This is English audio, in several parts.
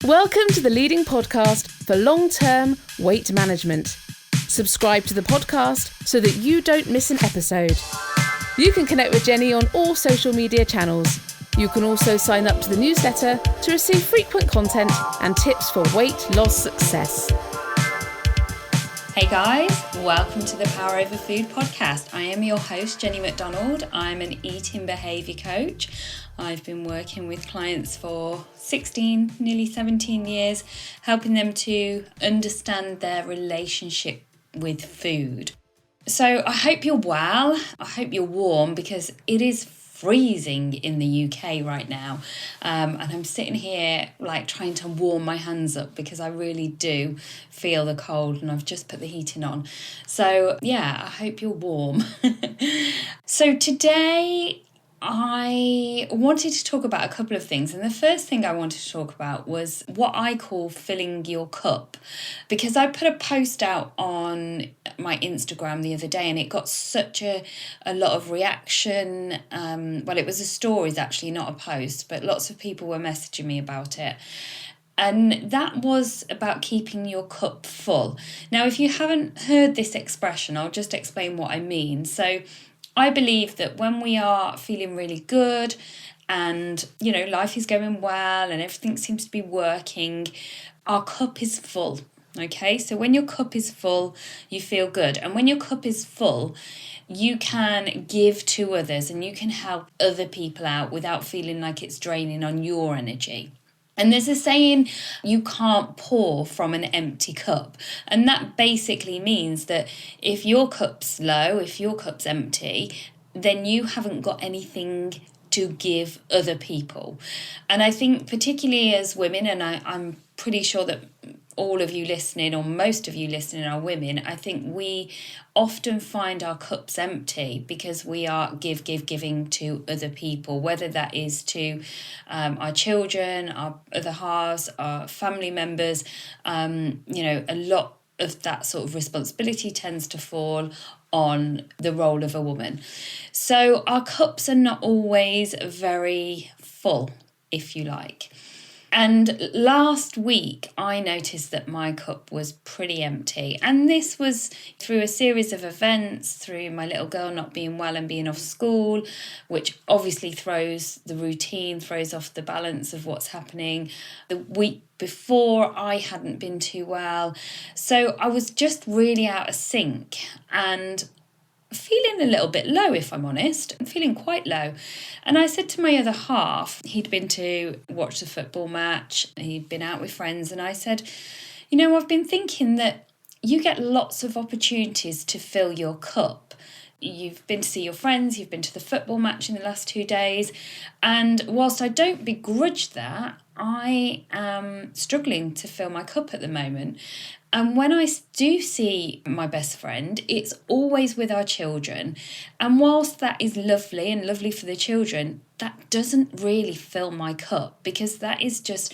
Welcome to the leading podcast for long-term weight management. Subscribe to the podcast so that you don't miss an episode. You can connect with Jenny on all social media channels. You can also sign up to the newsletter to receive frequent content and tips for weight loss success. Hey guys, welcome to the Power Over Food podcast. I am your host, Jenny McDonald. I'm an eating behaviour coach. I've been working with clients for 16, nearly 17 years, helping them to understand their relationship with food. So I hope you're well. I hope you're warm because it is freezing in the UK right now. And I'm sitting here like trying to warm my hands up because I really do feel the cold and I've just put the heating on. So yeah, I hope you're warm. So today I wanted to talk about a couple of things, and the first thing I wanted to talk about was what I call filling your cup, because I put a post out on my Instagram the other day and it got such a lot of reaction. Well, it was a stories actually, not a post, but lots of people were messaging me about it. And that was about keeping your cup full. Now, if you haven't heard this expression, I'll just explain what I mean. So I believe that when we are feeling really good and, you know, life is going well and everything seems to be working, our cup is full, okay? So when your cup is full, you feel good. And when your cup is full, you can give to others and you can help other people out without feeling like it's draining on your energy. And there's a saying, you can't pour from an empty cup. And that basically means that if your cup's low, if your cup's empty, then you haven't got anything to give other people. And I think particularly as women, and I'm pretty sure that all of you listening or most of you listening are women, I think we often find our cups empty because we are giving to other people, whether that is to our children, our other halves, our family members. A lot of that sort of responsibility tends to fall on the role of a woman. So our cups are not always very full, if you like. And last week, I noticed that my cup was pretty empty. And this was through a series of events, through my little girl not being well and being off school, which obviously throws the routine, throws off the balance of what's happening. The week before, I hadn't been too well. So I was just really out of sync and feeling a little bit low, if I'm honest. I'm feeling quite low. And I said to my other half, he'd been to watch the football match, he'd been out with friends, and I said, you know, I've been thinking that you get lots of opportunities to fill your cup. You've been to see your friends, you've been to the football match in the last 2 days, and whilst I don't begrudge that, I am struggling to fill my cup at the moment. And when I do see my best friend, it's always with our children. And whilst that is lovely and lovely for the children, that doesn't really fill my cup because that is just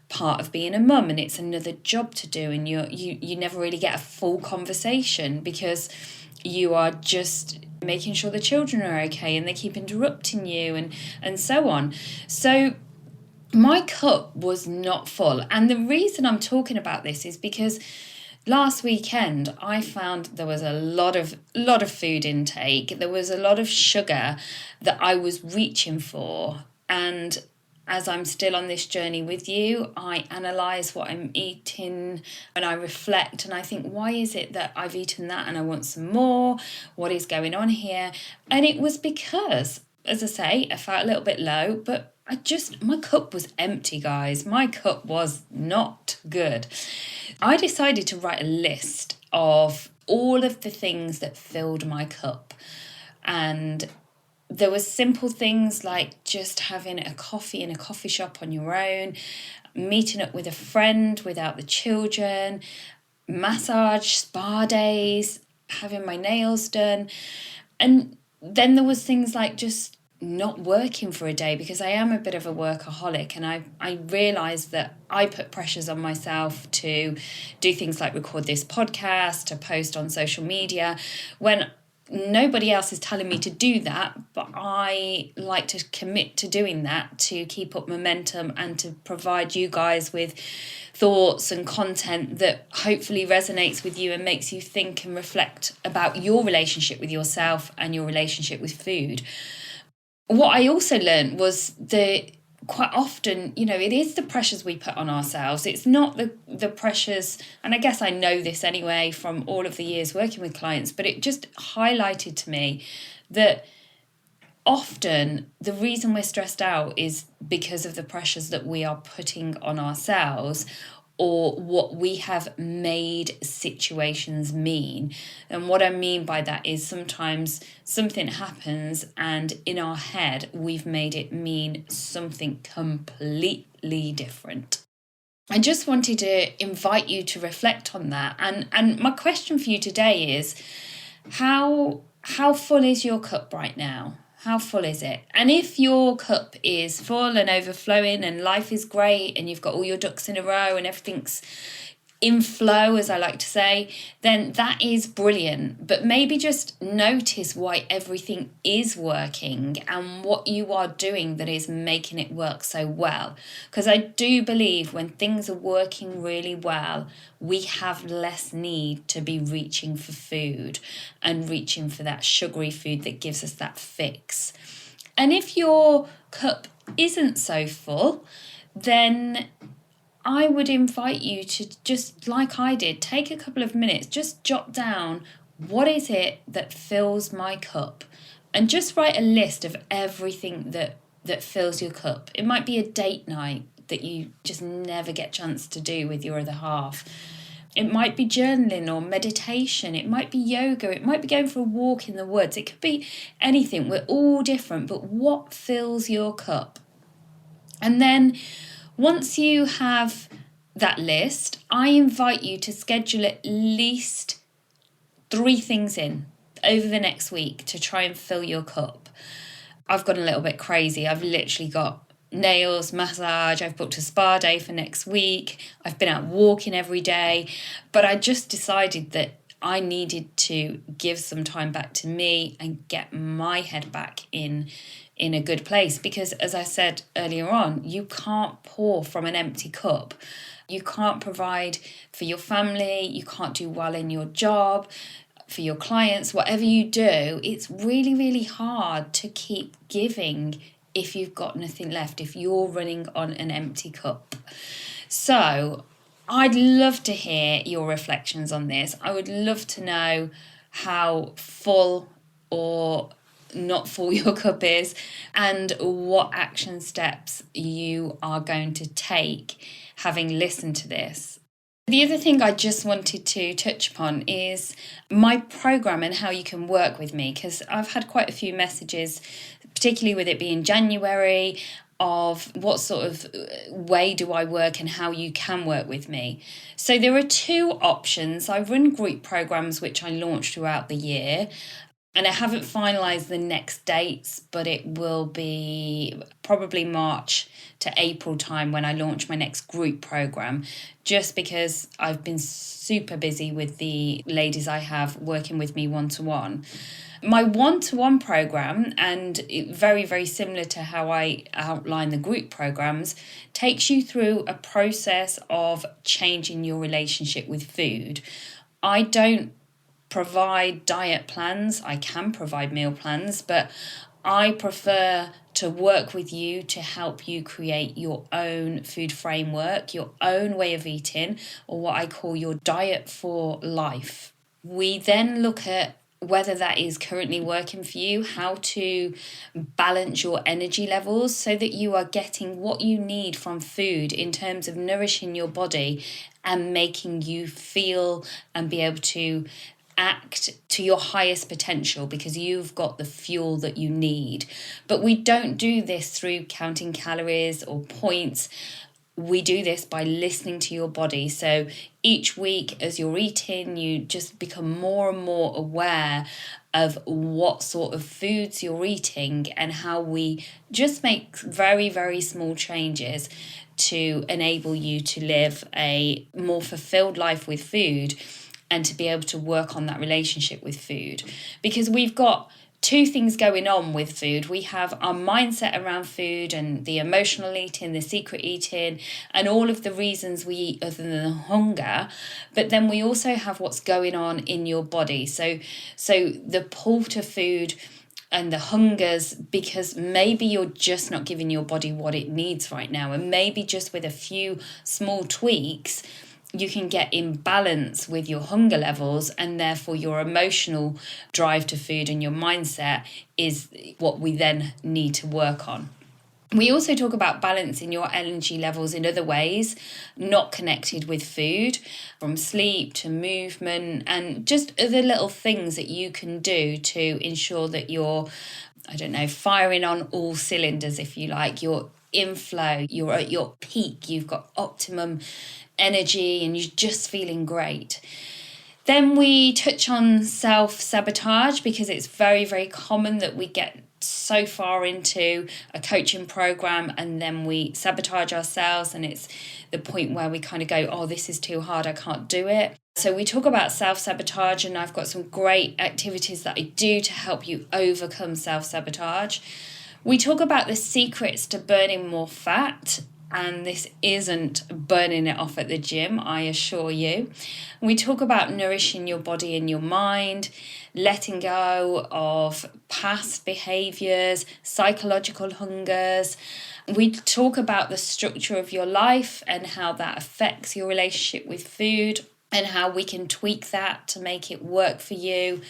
part of being a mum and it's another job to do. And you never really get a full conversation because you are just making sure the children are okay and they keep interrupting you and so on. So my cup was not full. And the reason I'm talking about this is because last weekend I found there was a lot of food intake. There was a lot of sugar that I was reaching for. And as I'm still on this journey with you, I analyse what I'm eating and I reflect and I think, why is it that I've eaten that and I want some more? What is going on here? And it was because, as I say, I felt a little bit low, but my cup was empty, guys. My cup was not good. I decided to write a list of all of the things that filled my cup. And there were simple things like just having a coffee in a coffee shop on your own, meeting up with a friend without the children, massage, spa days, having my nails done. And then there was things like just not working for a day because I am a bit of a workaholic and I realised that I put pressures on myself to do things like record this podcast, to post on social media, when nobody else is telling me to do that, but I like to commit to doing that to keep up momentum and to provide you guys with thoughts and content that hopefully resonates with you and makes you think and reflect about your relationship with yourself and your relationship with food. What I also learned was that quite often, it is the pressures we put on ourselves. It's not the pressures, and I guess I know this anyway from all of the years working with clients, but it just highlighted to me that often the reason we're stressed out is because of the pressures that we are putting on ourselves, or what we have made situations mean. And what I mean by that is sometimes something happens and in our head we've made it mean something completely different. I just wanted to invite you to reflect on that. And my question for you today is, how full is your cup right now? How full is it? And if your cup is full and overflowing and life is great and you've got all your ducks in a row and everything's in flow, as I like to say, then that is brilliant. But maybe just notice why everything is working and what you are doing that is making it work so well. Because I do believe when things are working really well, we have less need to be reaching for food and reaching for that sugary food that gives us that fix. And if your cup isn't so full, then I would invite you to just, like I did, take a couple of minutes, just jot down, what is it that fills my cup? And just write a list of everything that fills your cup. It might be a date night that you just never get a chance to do with your other half. It might be journaling or meditation. It might be yoga. It might be going for a walk in the woods. It could be anything. We're all different, but what fills your cup? And then once you have that list, I invite you to schedule at least 3 things in over the next week to try and fill your cup. I've gone a little bit crazy. I've literally got nails, massage, I've booked a spa day for next week. I've been out walking every day, but I just decided that I needed to give some time back to me and get my head back in a good place, because as I said earlier on, you can't pour from an empty cup. You can't provide for your family, you can't do well in your job, for your clients, whatever you do, it's really, really hard to keep giving if you've got nothing left, if you're running on an empty cup. So I'd love to hear your reflections on this. I would love to know how full or not full your cup is and what action steps you are going to take having listened to this. The other thing I just wanted to touch upon is my program and how you can work with me, because I've had quite a few messages, particularly with it being January, of what sort of way do I work and how you can work with me. So there are 2 options. I run group programs which I launch throughout the year, and I haven't finalised the next dates, but it will be probably March to April time when I launch my next group program, just because I've been super busy with the ladies I have working with me one-to-one. My one-to-one program, and very, very similar to how I outline the group programs, takes you through a process of changing your relationship with food. I don't provide diet plans. I can provide meal plans, but I prefer to work with you to help you create your own food framework, your own way of eating, or what I call your diet for life. We then look at whether that is currently working for you, how to balance your energy levels so that you are getting what you need from food in terms of nourishing your body and making you feel and be able to act to your highest potential, because you've got the fuel that you need. But we don't do this through counting calories or points. We do this by listening to your body. So each week as you're eating, you just become more and more aware of what sort of foods you're eating and how we just make very, very small changes to enable you to live a more fulfilled life with food. and to be able to work on that relationship with food. Because we've got two things going on with food. We have our mindset around food and the emotional eating, the secret eating, and all of the reasons we eat other than hunger. But then we also have what's going on in your body. So the pull to food and the hungers, because maybe you're just not giving your body what it needs right now. And maybe just with a few small tweaks, you can get in balance with your hunger levels, and therefore your emotional drive to food and your mindset is what we then need to work on. We also talk about balancing your energy levels in other ways, not connected with food, from sleep to movement, and just other little things that you can do to ensure that you're, firing on all cylinders, if you like. You're in flow, you're at your peak, you've got optimum energy, and you're just feeling great. Then we touch on self-sabotage, because it's very, very common that we get so far into a coaching program and then we sabotage ourselves, and it's the point where we kind of go, oh, this is too hard, I can't do it. So we talk about self-sabotage, and I've got some great activities that I do to help you overcome self-sabotage. We talk about the secrets to burning more fat, and this isn't burning it off at the gym, I assure you. We talk about nourishing your body and your mind, letting go of past behaviours, psychological hungers. We talk about the structure of your life and how that affects your relationship with food, and how we can tweak that to make it work for you.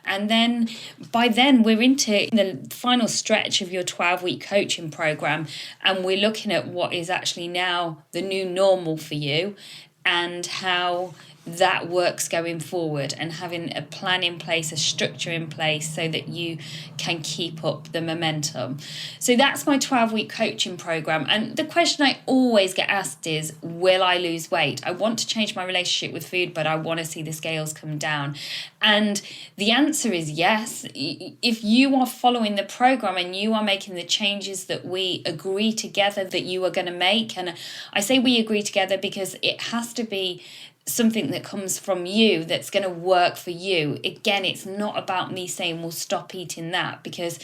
And then by then we're into the final stretch of your 12-week coaching program, and we're looking at what is actually now the new normal for you and how that works going forward, and having a plan in place, a structure in place, so that you can keep up the momentum. So that's my 12-week coaching program. And the question I always get asked is, will I lose weight? I want to change my relationship with food, but I want to see the scales come down. And the answer is yes. If you are following the program and you are making the changes that we agree together that you are going to make, and I say we agree together because it has to be something that comes from you that's going to work for you. Again, it's not about me saying, well, stop eating that, because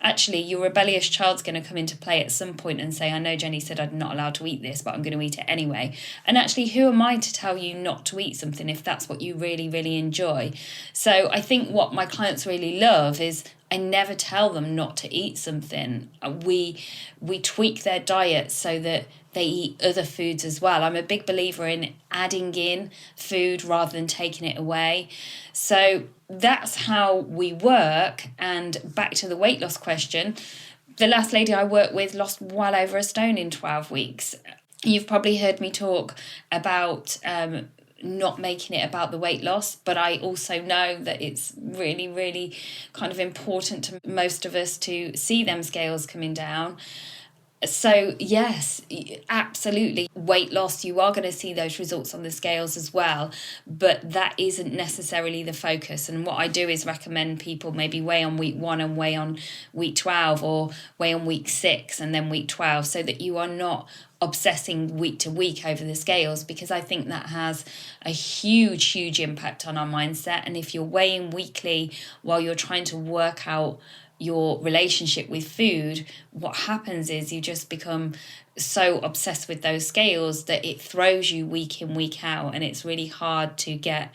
actually your rebellious child's going to come into play at some point and say, I know Jenny said I'm not allowed to eat this, but I'm going to eat it anyway. And actually, who am I to tell you not to eat something if that's what you really, really enjoy? So I think what my clients really love is I never tell them not to eat something. We tweak their diet so that they eat other foods as well. I'm a big believer in adding in food rather than taking it away. So that's how we work. And back to the weight loss question, the last lady I worked with lost well over a stone in 12 weeks. You've probably heard me talk about not making it about the weight loss, but I also know that it's really, really kind of important to most of us to see them scales coming down. So yes, absolutely, weight loss, you are going to see those results on the scales as well, but that isn't necessarily the focus. And what I do is recommend people maybe weigh on week 1 and weigh on week 12, or weigh on week 6 and then week 12, so that you are not obsessing week to week over the scales, because I think that has a huge impact on our mindset. And if you're weighing weekly while you're trying to work out your relationship with food, what happens is you just become so obsessed with those scales that it throws you week in, week out, and it's really hard to get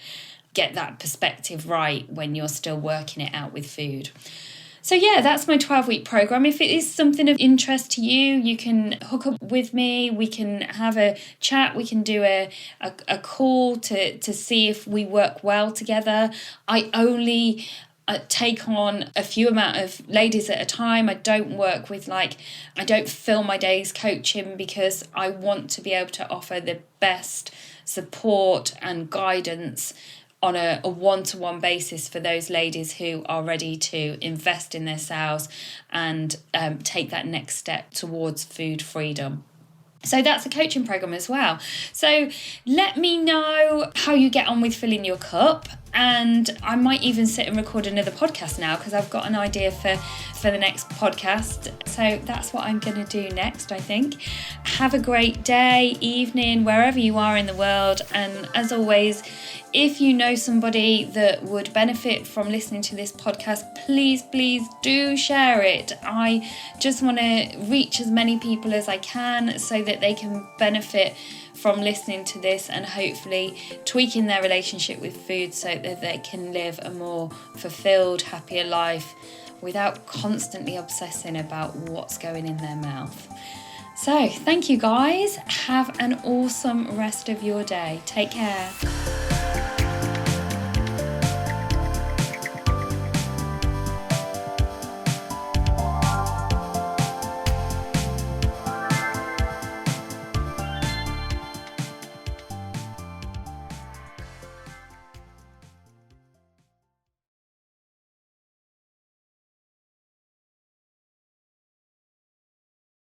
that perspective right when you're still working it out with food. So yeah, that's my 12-week program. If it is something of interest to you, you can hook up with me. We can have a chat. We can do a call to see if we work well together. I only take on a few amount of ladies at a time. I don't work with I don't fill my days coaching, because I want to be able to offer the best support and guidance on a one-to-one basis for those ladies who are ready to invest in themselves and take that next step towards food freedom. So that's a coaching program as well. So let me know how you get on with filling your cup. And I might even sit and record another podcast now because I've got an idea for the next podcast. So that's what I'm going to do next, I think. Have a great day, evening, wherever you are in the world. And as always, if you know somebody that would benefit from listening to this podcast, please do share it. I just want to reach as many people as I can so that they can benefit from listening to this and hopefully tweaking their relationship with food so that they can live a more fulfilled, happier life without constantly obsessing about what's going in their mouth. So thank you guys. Have an awesome rest of your day. Take care.